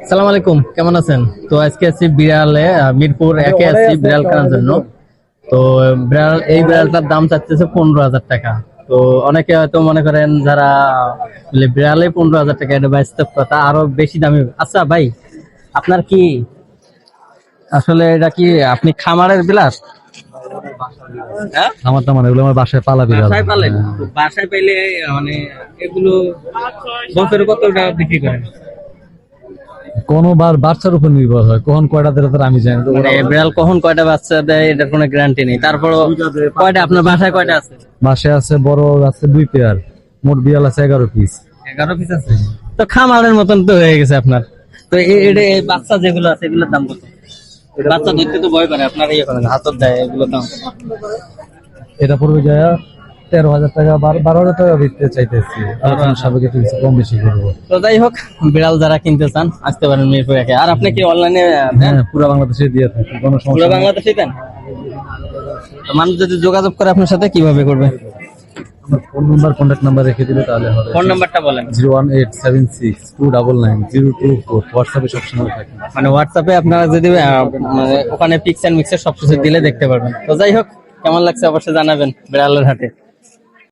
সালাম আলাইকুম, কেমন আছেন? তো আজকে আছি বিড়ালে, মিরপুর একে আছি বিড়াল কেনার জন্য। তো বিড়ালটার দাম চাচ্ছে 15,000 টাকা। তো অনেকে হয়তো মনে করেন যারা বিড়ালে 15,000 টাকা, এটা বাস্তব কথা, আরো বেশি দামি। আচ্ছা ভাই, আপনার কি আসলে এটা কি আপনি খামারের বিড়াল? হ্যাঁ, আমার তো মানে এগুলো আমার বাসায় পালা বিড়াল। বাসায় পালেন? তো বাসায় পাইলে মানে এগুলো বছরে কত টাকা বিক্রি করেন? কোনোবার বাচ্চার উপর নির্ভর হয়, কখন কয়টা দেয় তার আমি জানি তো। মানে বিড়াল কখন কয়টা বাচ্চা দেয় এটার কোনো গ্যারান্টি নেই, তারপরও কয়টা আপনার বাসায় কয়টা আছে? বাসায় আছে বড় আছে 2 পেয়ার, মোট বিড়াল আছে 11 পিস। 11 পিস আছে? তো খামারের মতন তো হয়ে গেছে আপনার। তো এই বাচ্চা যেগুলো আছে এগুলোর দাম কত? বাচ্চা ধরতে তো ভয় করে, আপনার ইয়ে করেন হাতত দেয়, এগুলোর দাম? এটা পড়বে যায় 13,000 টাকা, 12,000 টাকা বিক্রি চাইতেছি। আলোচনা সাপেক্ষে একটু কিছু কম বেশি করবো। তো যাই হোক, বিড়াল যারা কিনতে চান আসতে পারেন মিরপুর একে। আর আপনি কি অনলাইনে দেন? হ্যাঁ, পুরো বাংলাদেশে দিয়ে থাকি, কোনো পুরো সমস্যা নেই। বাংলাদেশে দেন? তো মানুষ যদি যোগাযোগ করে আপনার সাথে কিভাবে করবে? আমার ফোন নাম্বার, কন্ট্যাক্ট নাম্বার রেখে দিলে তাহলে হবে। ফোন নাম্বারটা বলেন। 01876299024। হোয়াটসঅ্যাপে সবসময় থাকি। মানে হোয়াটসঅ্যাপে আপনারা যদি মানে ওখানে পিক্স এন্ড মিক্সের সবকিছু দিলে দেখতে পারবেন। তো যাই হোক, কেমন লাগছে অবশ্যই জানাবেন বিড়ালের হাটে।